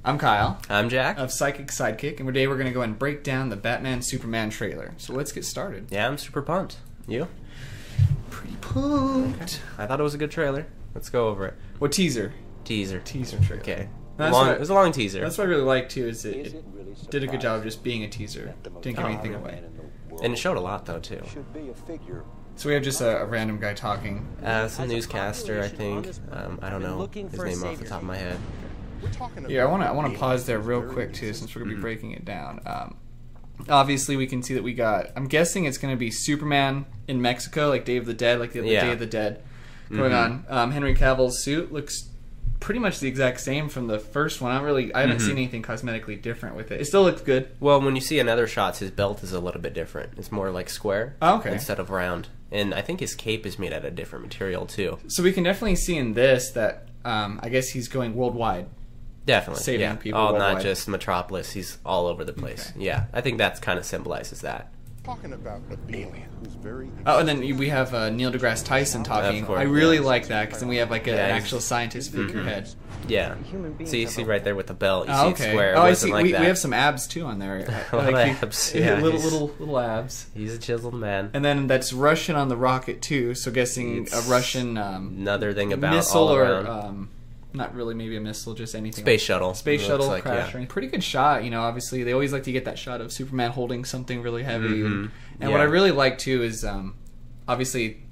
I'm Kyle. I'm Jack. Of Psychic Psydekick, and today we're going to go and break down the Batman-Superman trailer. So let's get started. Yeah, I'm super pumped. You? Pretty pumped. Okay. I thought it was a good trailer. Let's go over it. What teaser? Teaser. Teaser trailer. Okay. It was a long teaser. That's what I really liked, too, is it did a good job of just being a teaser. Didn't give anything away. And it showed a lot, though, too. So we have just a random guy talking. Some newscaster, I think. I don't know his name off the top of my head. Yeah, I want to pause there real quick too, since we're gonna be breaking it down. Obviously, we can see that we got. I'm guessing it's gonna be Superman in Mexico, like Day of the Dead, like the Day of the Dead going on. Henry Cavill's suit looks pretty much the exact same from the first one. I haven't seen anything cosmetically different with it. It still looks good. Well, when you see another shots, his belt is a little bit different. It's more like square instead of round. And I think his cape is made out of different material too. So we can definitely see in this that I guess he's going worldwide. Definitely, saving people not worldwide. Just Metropolis. He's all over the place. Okay. Yeah, I think that kind of symbolizes that. Talking about an alien who's very. Oh, and then we have Neil deGrasse Tyson talking. I really like that because then we have like an actual scientist figurehead. Yeah. So you see right there with the belt. You see okay. it square. Oh, I wasn't see. Like we that. have some abs too on there. Abs. Yeah, little abs. He's a chiseled man. And then that's Russian on the rocket too. So guessing It's a Russian another thing about missile all or around. not really maybe a missile, just anything. Space shuttle. Space shuttle like, crashing. Pretty good shot. You know, obviously they always like to get that shot of Superman holding something really heavy. And what I really like too is obviously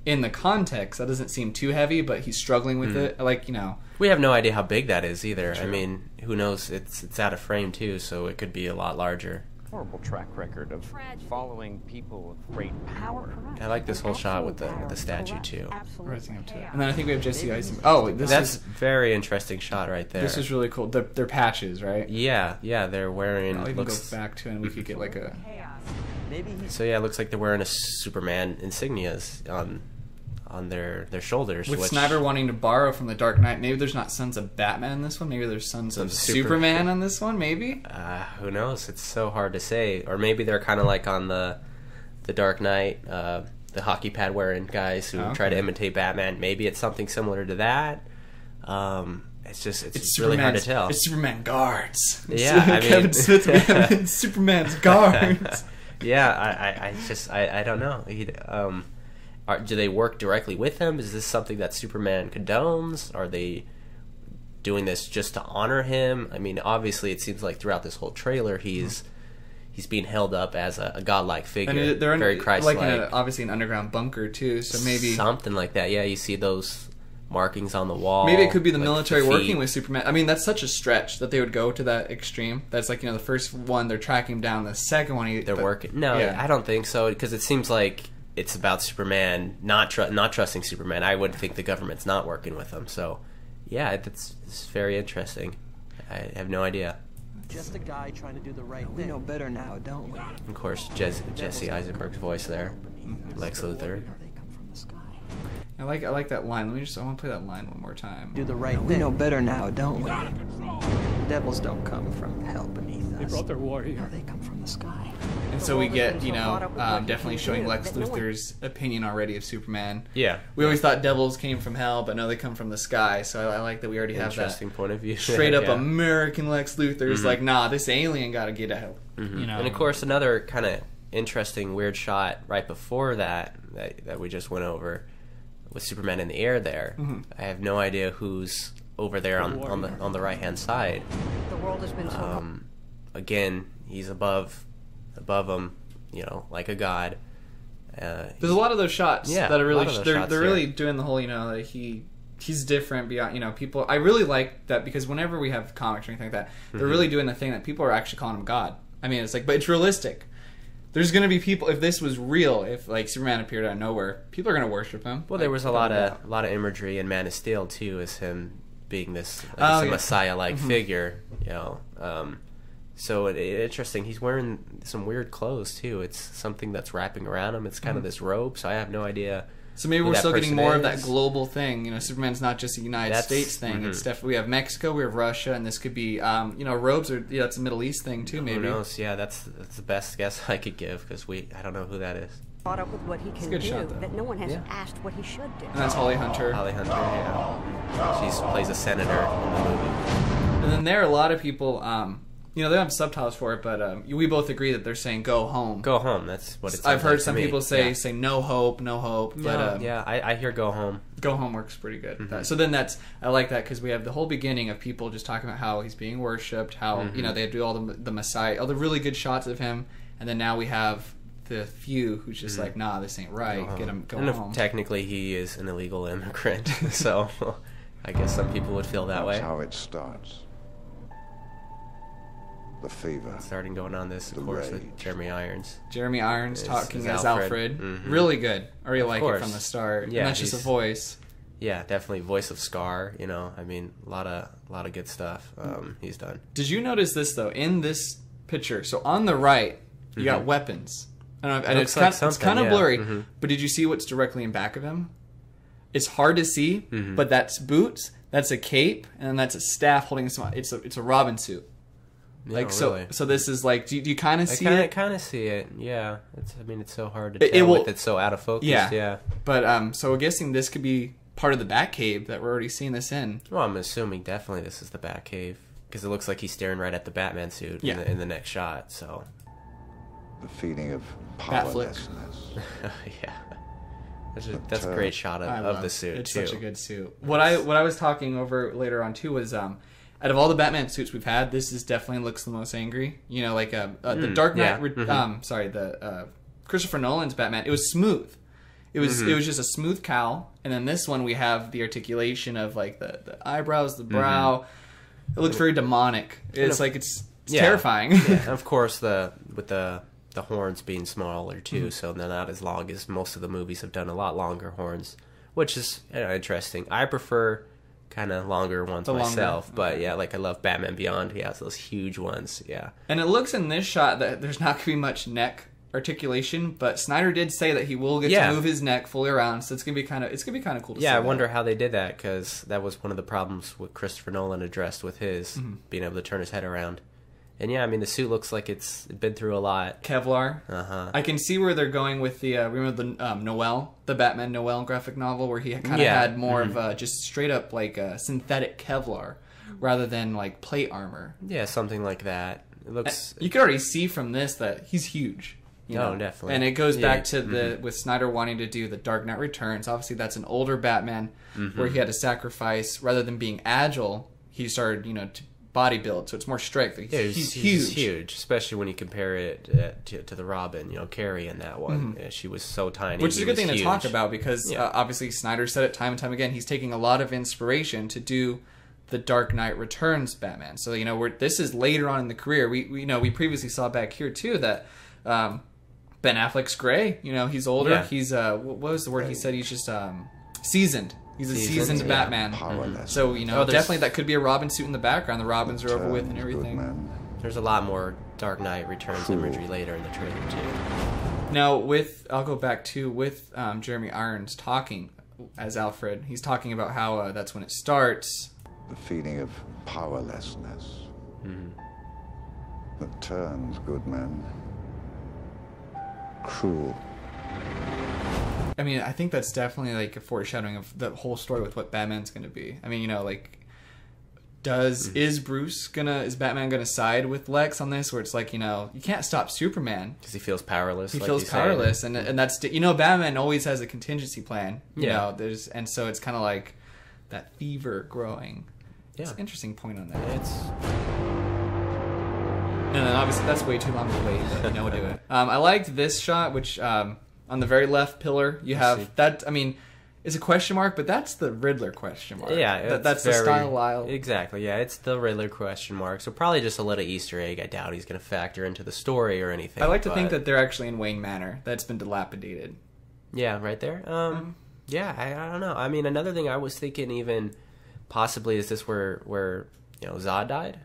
in the context that doesn't seem too heavy, but he's struggling with it. Like, you know. We have no idea how big that is either. True. I mean, who knows? It's out of frame too, so it could be a lot larger. Horrible track record of following people with great power. I like this whole shot with the statue too. Rising up to it. And then I think we have Jesse Eisenberg. Oh, that's very interesting shot right there. This is really cool. They're patches, right? Yeah, they're wearing. I'll even go back to it and we could get like a. So yeah, it looks like they're wearing a Superman insignias on their shoulders. With Snyder wanting to borrow from the Dark Knight, maybe there's not Sons of Batman in this one. Maybe there's Sons of Superman on this one. Maybe. Who knows? It's so hard to say. Or maybe they're kind of like on the Dark Knight, the hockey pad wearing guys who try to imitate Batman. Maybe it's something similar to that. It's really hard to tell. It's Superman guards. Yeah, I mean, Kevin Smith and Superman's guards. Yeah, I don't know. Do they work directly with him? Is this something that Superman condones? Are they doing this just to honor him? I mean, obviously, it seems like throughout this whole trailer, he's being held up as a godlike figure, and they're very Christ-like. Like obviously an underground bunker too, so maybe something like that. Yeah, you see those markings on the wall. Maybe it could be the like military the working with Superman. I mean, that's such a stretch that they would go to that extreme. That's like, you know, the first one they're tracking him down, the second one they're working. No, I don't think so, because it seems like it's about Superman not trusting Superman. I would think the government's not working with him. So, yeah, it's very interesting. I have no idea. Just a guy trying to do the right thing. We know better now, don't we? Of course, Jesse Eisenberg's voice there, Lex Luthor. I like that line. I want to play that line one more time. Do the right thing. We know better now, don't we? Devils don't come from hell beneath us. They brought their warrior. No, they come from the sky. And so we get, you know, definitely showing Lex Luthor's opinion already of Superman. Yeah. We always thought devils came from hell, but no, they come from the sky. So I like that we already have that interesting point of view. Straight up American Lex Luthor's like, nah, this alien got to get out. You know. And of course, another kind of interesting, weird shot right before that we just went over with Superman in the air there. I have no idea who's over there on the right hand side. The world has been so again, he's above him, you know, like a god. There's a lot of those shots that are really they're really doing the whole, you know, like he's different beyond, you know, people. I really like that because whenever we have comics or anything like that, they're really doing the thing that people are actually calling him God. I mean, it's like, but it's realistic. There's going to be people, if this was real, if like Superman appeared out of nowhere, people are going to worship him. Well, there was a lot of imagery in Man of Steel too, as him being this Messiah-like figure, you know. So interesting. He's wearing some weird clothes too. It's something that's wrapping around him. It's kind of this robe. So I have no idea. So maybe we're still getting more of that global thing. You know, Superman's not just a United States thing. It's definitely, we have Mexico, we have Russia, and this could be, you know, robes are, yeah, that's a Middle East thing too. Maybe. Who knows? Yeah, that's the best guess I could give because I don't know who that is. Caught up with what he can do, shot, that no one has asked what he should do. And that's Holly Hunter. Holly Hunter, yeah. She plays a senator in the movie. And then there are a lot of people, they don't have subtitles for it, but we both agree that they're saying "go home." Go home. That's what it's. I've heard some people say "no hope, no hope." But I hear "go home." Go home works pretty good. So then I like that because we have the whole beginning of people just talking about how he's being worshipped, how they do all the Messiah, all the really good shots of him, and then now we have the few who's just like, nah, this ain't right. Get him, go home. Technically, he is an illegal immigrant, so I guess some people would feel that way. That's how it starts. The fever. Starting going on this, of course, with Jeremy Irons. Jeremy Irons talking as Alfred. Really good. I really like it from the start. Yeah, and that's just a voice. Yeah, definitely voice of Scar. I mean, a lot of good stuff he's done. Did you notice this though in this picture? So on the right, you got weapons. I don't know, and it's kind of blurry. But did you see what's directly in back of him? It's hard to see, but that's boots. That's a cape, and then that's a staff holding some. It's a Robin suit. Really. So this is like, do you kind of see it? I kind of see it. Yeah, it's so hard to tell with it so out of focus. Yeah. But so we're guessing this could be part of the Batcave that we're already seeing this in. Well, I'm assuming definitely this is the Batcave because it looks like he's staring right at the Batman suit in the next shot. So the feeling of powerlessness. Yeah. That's a great shot of the suit. It's such a good suit. What I was talking over later on too was out of all the Batman suits we've had, this definitely looks the most angry. The Dark Knight. The Christopher Nolan's Batman. It was smooth. It was just a smooth cowl, and then this one we have the articulation of like the eyebrows, the brow. It looks very demonic. It's it's terrifying. Yeah. Of course, with the horns being smaller too, so they're not as long as most of the movies have done. A lot longer horns, which is interesting. I prefer kind of longer ones myself, but I love Batman Beyond. He has those huge ones. Yeah, and it looks in this shot that there's not gonna be much neck articulation, but Snyder did say that he will get to move his neck fully around, so it's gonna be kind of cool to see. I wonder how they did that, because that was one of the problems what Christopher Nolan addressed with his being able to turn his head around. And the suit looks like it's been through a lot. Kevlar. I can see where they're going with the remember the Noel, the Batman Noel graphic novel, where he kind of had more of just straight up like synthetic Kevlar rather than like plate armor. Yeah, something like that. It looks. You can already see from this that he's huge. Definitely. And it goes back to with Snyder wanting to do the Dark Knight Returns. Obviously, that's an older Batman where he had to sacrifice rather than being agile. He started, to body build, so it's more strength. He's huge. He's huge, especially when you compare it to the Robin, Carrie in that one. She was so tiny. Which is a good thing to talk about because obviously Snyder said it time and time again. He's taking a lot of inspiration to do the Dark Knight Returns Batman. So this is later on in the career. We previously saw back here too that Ben Affleck's gray. He's older. Yeah. He's what was the word he said? He's just seasoned. He's a seasoned Batman. So, definitely that could be a Robin suit in the background. The Robins are over with and everything. There's a lot more Dark Knight Returns imagery later in the trailer, too. Now, I'll go back to with Jeremy Irons talking as Alfred. He's talking about how that's when it starts. The feeling of powerlessness that turns good men cruel. I mean, I think that's definitely like a foreshadowing of the whole story with what Batman's going to be. I mean, is Batman gonna side with Lex on this? Where it's like, you can't stop Superman because he feels powerless. He feels powerless, and that's Batman always has a contingency plan. And so it's kind of like that fever growing. Yeah. It's an interesting point on that. No, obviously that's way too long to wait, but we'll do it. I liked this shot, which on the very left pillar you have that. I mean, it's a question mark, but that's the Riddler question mark. Yeah, that's the style. Exactly. Yeah, it's the Riddler question mark. So probably just a little Easter egg. I doubt he's going to factor into the story or anything. I like to think that they're actually in Wayne Manor. That's been dilapidated. Yeah, right there. Yeah, I don't know. I mean, another thing I was thinking even possibly is this where Zod died.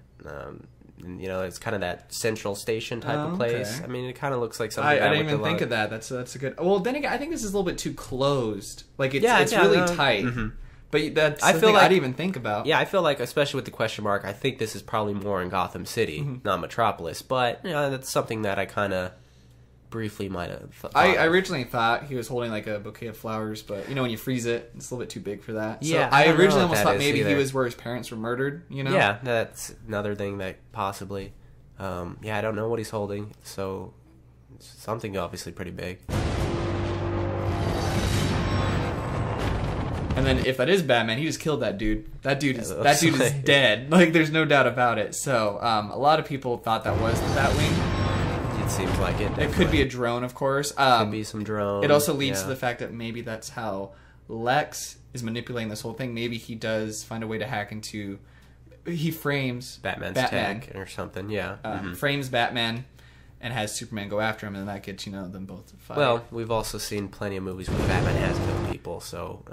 It's kind of that central station type of place. Okay. I mean, it kind of looks like something. I didn't even think of that. That's a good. Well, then again, I think this is a little bit too closed. Like it's really tight. But that's something I didn't even think about. Yeah, I feel like, especially with the question mark, I think this is probably more in Gotham City, not Metropolis. But that's something that I kind of briefly might have thought. I originally thought he was holding like a bouquet of flowers, but you know when you freeze it, it's a little bit too big for that. Yeah, so I don't know originally if almost that thought is maybe either. he was where his parents were murdered. You know? Yeah, that's another thing that possibly. Yeah, I don't know what he's holding, so it's something obviously pretty big. And then if that is Batman, he just killed that dude. That dude is looks is like- dead. Like there's no doubt about it. So a lot of people thought that was the Batwing. It seems like it. It could be a drone, of course. Could be some drone. It also leads yeah. to the fact that maybe that's how Lex is manipulating this whole thing. Maybe he does find a way to hack into. He frames Batman's Batman tech or something. Yeah. frames Batman, and has Superman go after him, and that gets them both to fight. Well, we've also seen plenty of movies where Batman has killed people, so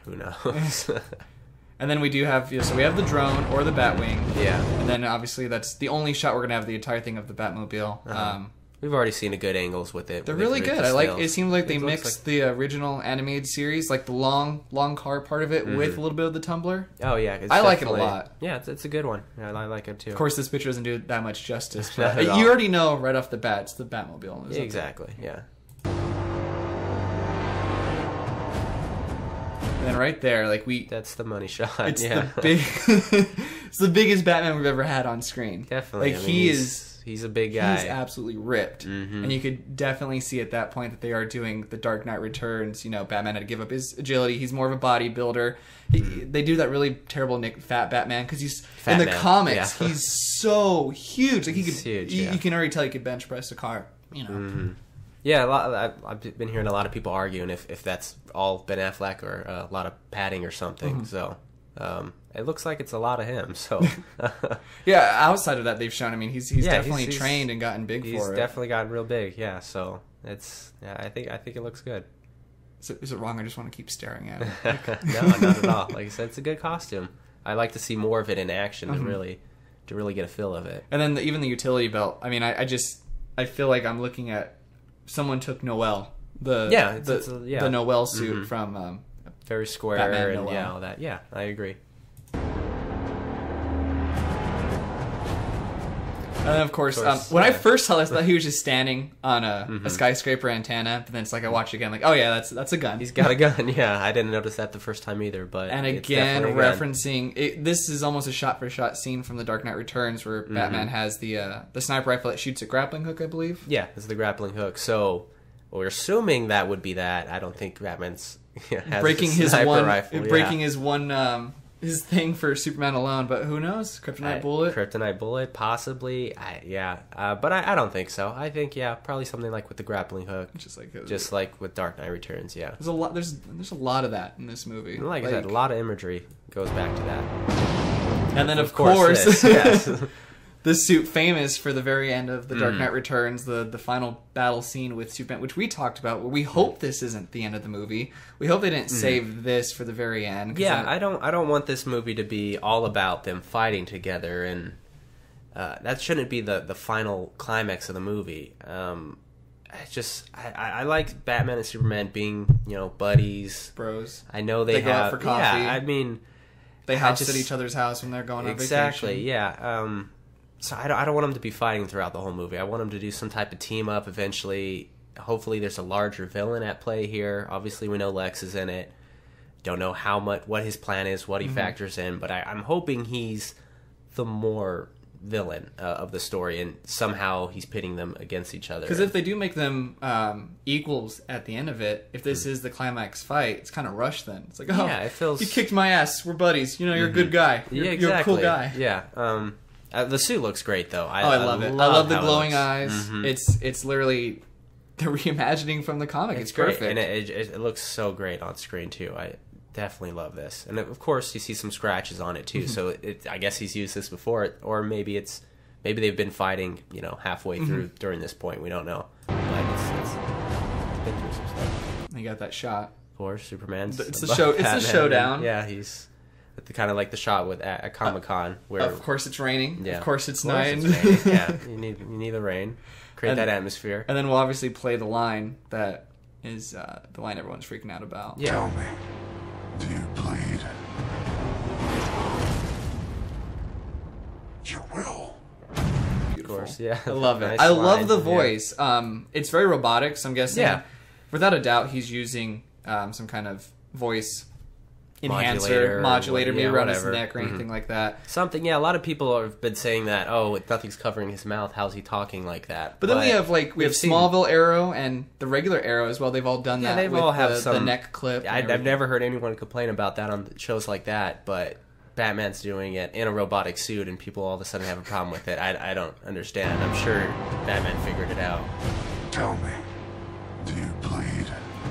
who knows? and then we do have so we have the drone or the Batwing. Yeah. And then obviously that's the only shot we're gonna have the entire thing of the Batmobile. We've already seen a good angles with it. They're with really the good. I like. stills. It seems like they It looks mixed the original animated series, like the long car part of it, with a little bit of the Tumbler. Oh yeah, it's I like it a definitely- lot. Yeah, it's a good one. Yeah, I like it too. Of course, this picture doesn't do that much justice, Not but at all. you already know right off the bat it's the Batmobile. It's Exactly. Yeah. And then right there, like That's the money shot. it's yeah. the big, it's the biggest Batman we've ever had on screen. Definitely. Like I mean, he's a big guy. He's absolutely ripped, and you could definitely see at that point that they are doing the Dark Knight Returns. Batman had to give up his agility. He's more of a bodybuilder. They do that really terrible fat Batman because he's in the man, comics. yeah. He's so huge. Like He's huge, yeah. you can already tell he could bench press a car. Yeah, I've been hearing a lot of people arguing if that's all Ben Affleck or a lot of padding or something. So it looks like it's a lot of him. So Yeah, outside of that, they've shown. I mean, he's Yeah, definitely he's- trained and gotten big he's for it. definitely gotten real big. Yeah, so I think it looks good. Is it wrong? I just want to keep staring at it. No, not at all. Like I said, it's a good costume. I like to see more of it in action to really get a feel of it. And then even the utility belt. I mean, I feel like I'm looking at someone took Noel the Noel suit from Very square Batman and Noel. all that. Yeah, I agree. And then of course when I first saw this, I thought he was just standing on a skyscraper antenna. But then it's like I watch it again, like, oh yeah, that's a gun. He's got a gun. Yeah, I didn't notice that the first time either. But And it's again, definitely a gun. referencing it, this is almost a shot-for-shot scene from The Dark Knight Returns, where Batman has the sniper rifle that shoots a grappling hook, I believe. Yeah, it's the grappling hook. So we're assuming that would be that. I don't think Batman's has breaking a his sniper one, rifle. breaking his one, his thing for Superman alone. But who knows? Kryptonite bullet. Kryptonite bullet, possibly. But I don't think so. I think probably something like with the grappling hook, just like with Dark Knight Returns. Yeah, there's a lot. There's a lot of that in this movie. Like I said, a lot of imagery goes back to that. And then of course this, yes. the suit famous for the very end of The Dark Knight Returns, the final battle scene with Superman, which we talked about. We hope this isn't the end of the movie. We hope they didn't save this for the very end. Yeah, I don't want this movie to be all about them fighting together, and that shouldn't be the final climax of the movie. I like Batman and Superman being buddies, bros. I know They go have out for coffee. Yeah, I mean They house at each other's house when they're going on exactly. vacation. Yeah. So I don't want them to be fighting throughout the whole movie. I want them to do some type of team up eventually. Hopefully, there's a larger villain at play here. Obviously, we know Lex is in it. Don't know what his plan is, what he factors in, but I'm hoping he's the more villain of the story, and somehow he's pitting them against each other. Because if they do make them equals at the end of it, if this is the climax fight, it's kind of rushed then. It's like, it feels... you kicked my ass, we're buddies. You're a good guy. You're a cool guy. Yeah. The suit looks great, though. I love it. I love the how it glowing looks. eyes. It's literally the reimagining from the comic. It's perfect. And it looks so great on screen, too. I definitely love this. And, of course, you see some scratches on it, too. So I guess he's used this before. Or maybe they've been fighting, halfway through during this point. We don't know. But it's been through some stuff. You got that shot. Of course, Superman's... It's the show. It's the showdown. Yeah, he's... Kind of like the shot with at Comic-Con where of course it's raining. Yeah. Of course it's night. Yeah, you need the rain, create that atmosphere. And then we'll obviously play the line that is the line everyone's freaking out about. Yeah. Tell me, do you bleed? You will. Of course, Yeah, I love it. nice I love line, the yeah. voice. It's very robotic, so I'm guessing, Yeah. without a doubt, he's using some kind of voice enhancer, Modulator, modulator maybe yeah, around whatever. his neck or anything like that. Something, yeah. A lot of people have been saying that. Oh, nothing's covering his mouth. How's he talking like that? But then we have we've seen- Smallville Arrow and the regular Arrow as well. They've all done Yeah, that. they've with all have the some neck clip. and I've everything. never heard anyone complain about that on shows like that, but Batman's doing it in a robotic suit, and people all of a sudden have a problem with it. I don't understand. I'm sure Batman figured it out. Tell me, do you bleed?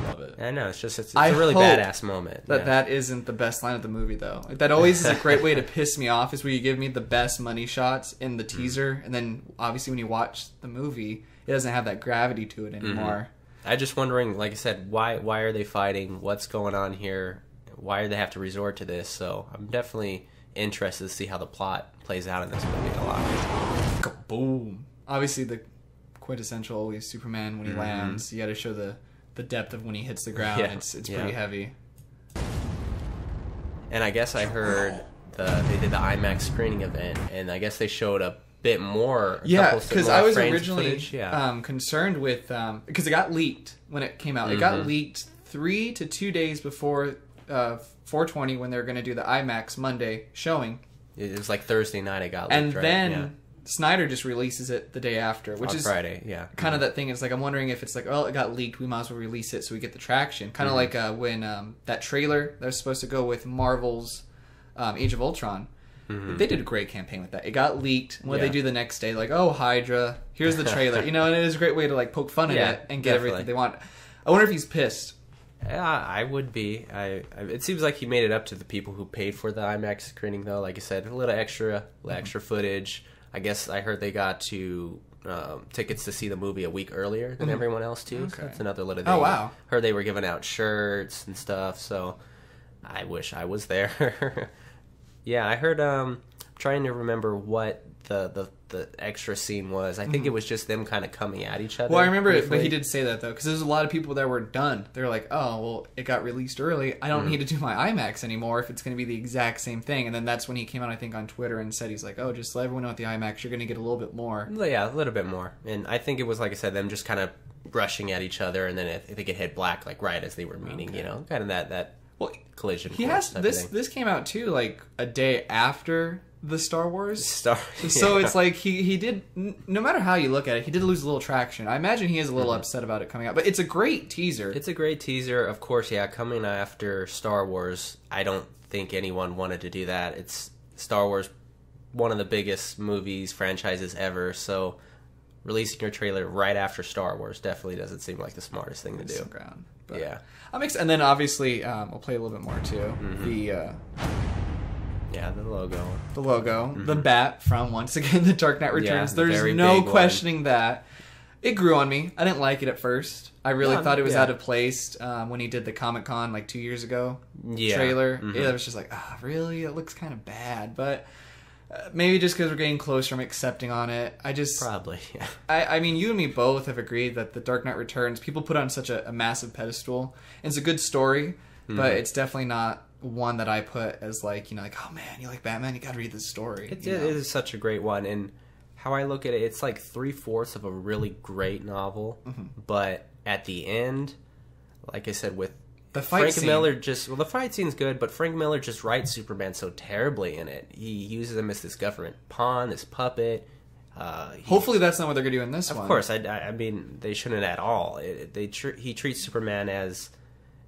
Love it. I know, it's I a really hope badass moment. That yeah. that isn't the best line of the movie though. Like, that always is a great way to piss me off. Is where you give me the best money shots in the teaser, and then obviously when you watch the movie, it doesn't have that gravity to it anymore. I'm just wondering, like I said, why are they fighting? What's going on here? Why do they have to resort to this? So I'm definitely interested to see how the plot plays out in this movie a lot. Boom. Obviously the quintessential always Superman when he lands. You got to show the depth of when he hits the ground. Yeah. It's Yeah. pretty heavy. And I guess I heard they did the IMAX screening event, and I guess they showed a bit more. Yeah, couple because more I was frames of originally footage. Yeah. concerned with because it got leaked when it came out. It got leaked 3 to 2 days before 420 when they were going to do the IMAX Monday showing, It was like Thursday night it got leaked, and right? then Yeah. Snyder just releases it the day after, which on is Friday, yeah. kind of that thing. It's like I'm wondering if it's like, oh, it got leaked, we might as well release it so we get the traction. Kind of like when that trailer that was supposed to go with Marvel's Age of Ultron. They did a great campaign with that. It got leaked. What Yeah. they do the next day, like, oh, Hydra, here's the trailer. And it is a great way to like poke fun at Yeah, it and get definitely. everything they want. I wonder if he's pissed. Yeah, I would be. It seems like he made it up to the people who paid for the IMAX screening, though. Like I said, a little extra footage. I guess I heard they got tickets to see the movie a week earlier than everyone else too. So that's another little thing. Oh, wow. Heard they were giving out shirts and stuff. So I wish I was there. Yeah, I heard. Trying to remember what the extra scene was. I think it was just them kind of coming at each other. Well, I remember it, but briefly. he did say that though, because there's a lot of people that were done. They're like, oh, well, it got released early. I don't need to do my IMAX anymore if it's going to be the exact same thing. And then that's when he came out, I think, on Twitter and said he's like, oh, just let everyone know at the IMAX, you're going to get a little bit more. Yeah, a little bit more. And I think it was, like I said, them just kind of brushing at each other, and then I think it hit black like right as they were meeting. Kind of that Well, collision. he course has type of this. thing. This came out too, like a day after the Star Wars. So So it's like he did. No matter how you look at it, he did lose a little traction. I imagine he is a little upset about it coming out, but it's a great teaser. It's a great teaser, of course. Yeah, coming after Star Wars, I don't think anyone wanted to do that. It's Star Wars, one of the biggest movies franchises ever. So releasing your trailer right after Star Wars definitely doesn't seem like the smartest thing to do. Some ground. But Yeah. and then obviously we'll play a little bit more too. Yeah, the logo. The logo, the bat from once again the Dark Knight Returns. the There's very no big questioning that. It grew on me. I didn't like it at first. I really No, thought it was yeah. out of place when he did the Comic-Con like 2 years ago Yeah. trailer. It was just like, really? It looks kind of bad. But maybe just because we're getting closer, I'm accepting on it. Probably, yeah. I mean, you and me both have agreed that The Dark Knight Returns, people put on such a massive pedestal. And it's a good story, but it's definitely not one that I put as like, like, oh man, you like Batman, you gotta read this story. It is such a great one, and how I look at it, it's like 3/4 of a really great novel, but at the end, like I said, with The fight Frank scene. Miller the fight scene's good, but Frank Miller just writes Superman so terribly in it. He uses him as this government pawn, this puppet. Hopefully that's not what they're gonna do in this one. Of course, I mean, they shouldn't at all. He treats Superman as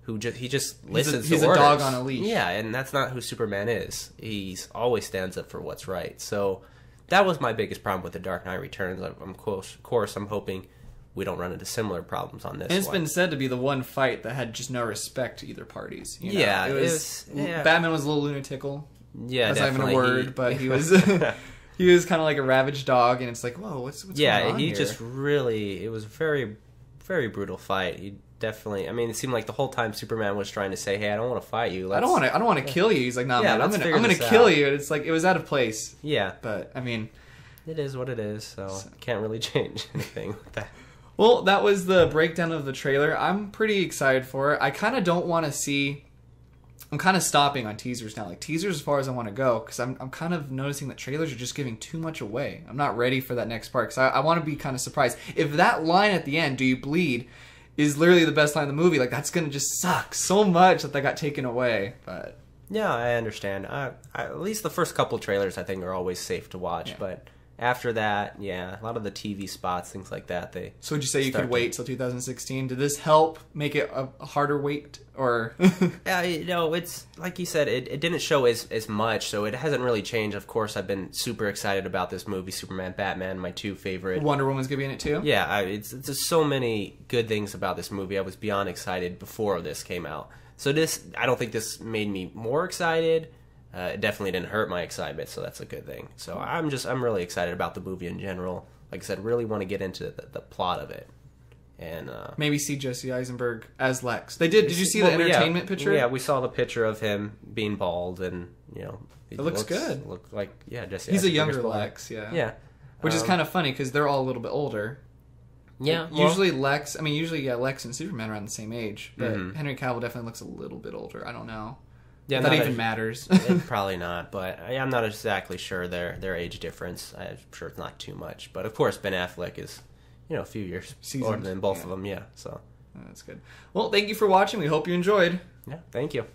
he just listens to he's a orders. dog on a leash. Yeah, and that's not who Superman is. He's always stands up for what's right. So that was my biggest problem with The Dark Knight Returns. Of course, I'm hoping we don't run into similar problems on this And it's one. been said to be the one fight that had just no respect to either parties. Yeah, it was. yeah. Batman was a little lunatical. Yeah, That's not even a definitely. word, but he was. He was kind of like a ravaged dog, and it's like, whoa, what's going on he here? just really. It was a very, very brutal fight. He definitely. I mean, it seemed like the whole time Superman was trying to say, "Hey, I don't want to fight you. I don't want to kill you." He's like, "No, Yeah, man, I'm let's gonna figure this kill out." you." And it's like it was out of place. Yeah, But I mean, it is what it is. So can't really change anything with that. well, that was the breakdown of the trailer. I'm pretty excited for it. I kind of don't want to see I'm kind of stopping on teasers now. Like, teasers as far as I want to go, because I'm kind of noticing that trailers are just giving too much away. I'm not ready for that next part, because I want to be kind of surprised. If that line at the end, "Do you bleed?" is literally the best line in the movie, like, that's going to just suck so much that got taken away. But yeah, I understand. At least the first couple trailers, I think, are always safe to watch, but... After that, yeah, a lot of the TV spots, things like that. So would you say you could wait till 2016? Did this help make it a harder wait, or? Yeah, it's like you said, it didn't show as much, so it hasn't really changed. Of course, I've been super excited about this movie, Superman, Batman, my two favorite. Wonder Woman's gonna be in it too. Yeah, it's just so many good things about this movie. I was beyond excited before this came out. So I don't think this made me more excited. It definitely didn't hurt my excitement, so that's a good thing. So I'm really excited about the movie in general. Like I said, really want to get into the plot of it, and maybe see Jesse Eisenberg as Lex. They did. Did you see the entertainment picture? Yeah, we saw the picture of him being bald, and it looks good. Look like Jesse. He's a younger Lex, yeah. Which is kind of funny because they're all a little bit older. Yeah, usually Lex and Superman are around the same age, but Henry Cavill definitely looks a little bit older. I don't know. Yeah, that even matters. Probably not, but I'm not exactly sure their age difference. I'm sure it's not too much, but of course Ben Affleck is, a few years older than both of them. Yeah, so that's good. Well, thank you for watching. We hope you enjoyed. Yeah, thank you.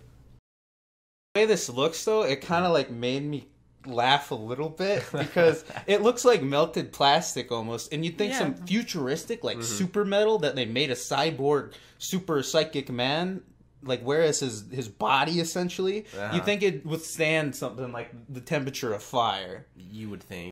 The way this looks, though, it kind of like made me laugh a little bit because it looks like melted plastic almost, and you'd think some futuristic like super metal that they made a cyborg super psychic man. Like, whereas his body, essentially, you think it'd withstand something like the temperature of fire. You would think.